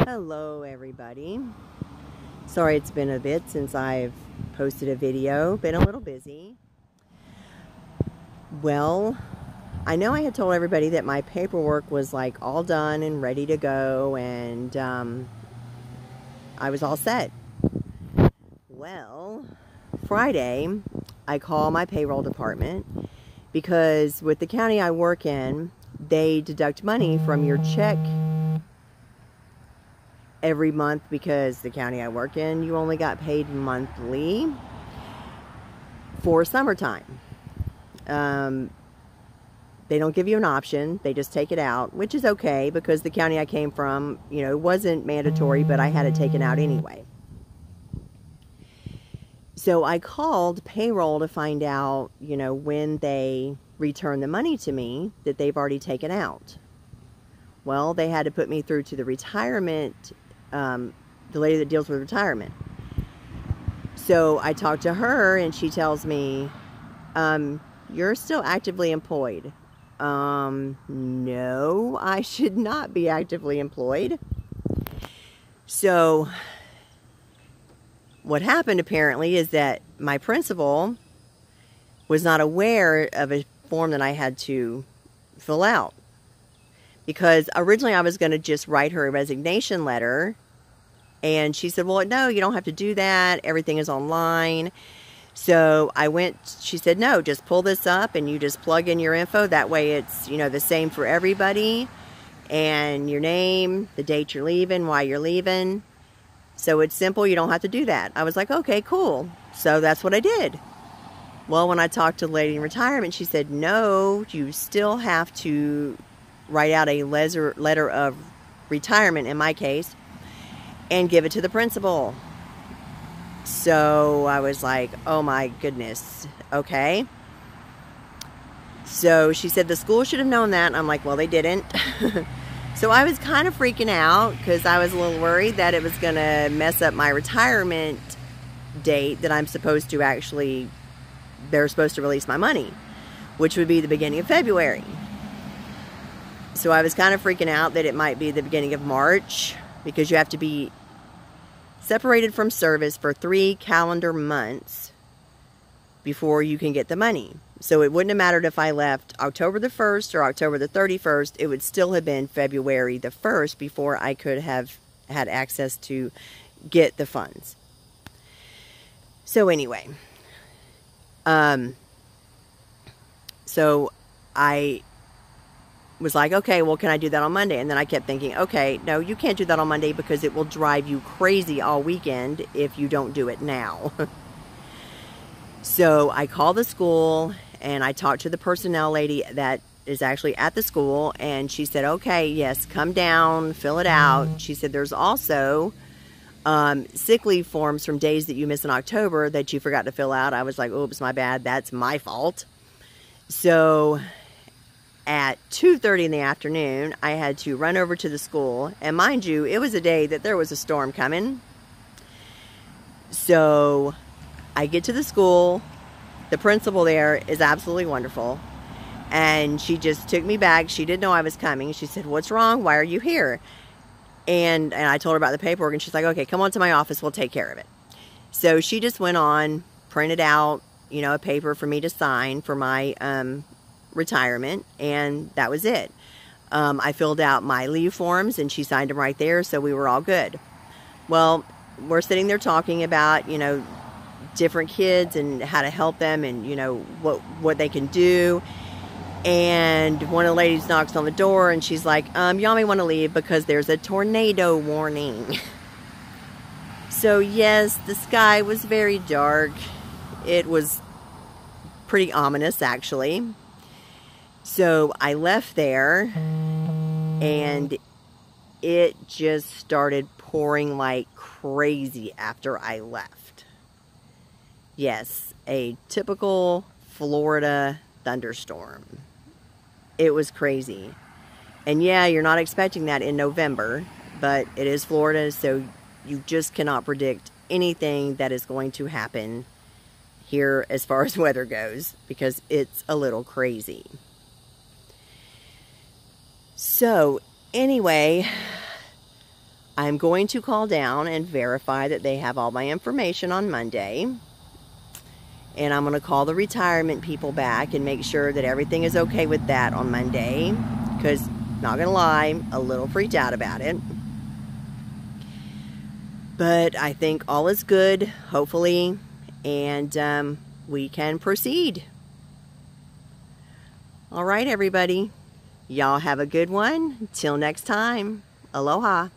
Hello everybody. Sorry it's been a bit since I've posted a video. Been a little busy. Well, I know I had told everybody that my paperwork was like all done and ready to go, and I was all set. Well, Friday I call my payroll department because with the county I work in, they deduct money from your check every month because the county I work in, you only got paid monthly for summertime. They don't give you an option. They just take it out, which is okay because the county I came from, wasn't mandatory, but I had it taken out anyway. So I called payroll to find out, when they return the money to me that they've already taken out. Well, they had to put me through to the retirement, the lady that deals with retirement. So I talked to her and she tells me, you're still actively employed. No, I should not be actively employed. So what happened apparently is that my principal was not aware of a form that I had to fill out. Because originally I was going to just write her a resignation letter. And she said, well, no, you don't have to do that. Everything is online. So I went, she said, no, just pull this up and you just plug in your info. That way it's, the same for everybody. And your name, the date you're leaving, why you're leaving. So it's simple. You don't have to do that. I was like, okay, cool. So that's what I did. Well, when I talked to the lady in retirement, she said, no, you still have to write out a letter of retirement, in my case, and give it to the principal. So I was like, oh my goodness, okay. So she said the school should have known that, and I'm like, well, they didn't. So I was kind of freaking out because I was a little worried that it was going to mess up my retirement date that I'm supposed to actually, they're supposed to release my money, which would be the beginning of February. So I was kind of freaking out that it might be the beginning of March because you have to be separated from service for 3 calendar months before you can get the money. So it wouldn't have mattered if I left October the 1st or October the 31st. It would still have been February the 1st before I could have had access to get the funds. So anyway, so I was like, okay, well, can I do that on Monday? And then I kept thinking, okay, no, you can't do that on Monday because it will drive you crazy all weekend if you don't do it now. So I called the school and I talked to the personnel lady that is actually at the school, and she said, okay, yes, come down, fill it out. She said there's also sick leave forms from days that you missed in October that you forgot to fill out. I was like, oops, my bad, that's my fault. So at 2:30 in the afternoon, I had to run over to the school. And mind you, it was a day that there was a storm coming. So I get to the school. The principal there is absolutely wonderful. And she just took me back. She didn't know I was coming. She said, what's wrong? Why are you here? And I told her about the paperwork. And she's like, okay, come on to my office. We'll take care of it. So she just went on, printed out, a paper for me to sign for my retirement, and that was it. I filled out my leave forms and she signed them right there, so we were all good. Well, we're sitting there talking about different kids and how to help them and what they can do, and one of the ladies knocks on the door and she's like, y'all may want to leave because there's a tornado warning. So yes, the sky was very dark. It was pretty ominous, actually. So I left there and it just started pouring like crazy after I left. Yes, a typical Florida thunderstorm. It was crazy. And yeah, you're not expecting that in November, but it is Florida, so you just cannot predict anything that is going to happen here as far as weather goes because it's a little crazy. So anyway, I'm going to call down and verify that they have all my information on Monday. And I'm going to call the retirement people back and make sure that everything is okay with that on Monday. Because, not going to lie, a little freaked out about it. But I think all is good, hopefully, and we can proceed. All right, everybody. Y'all have a good one. Till next time. Aloha.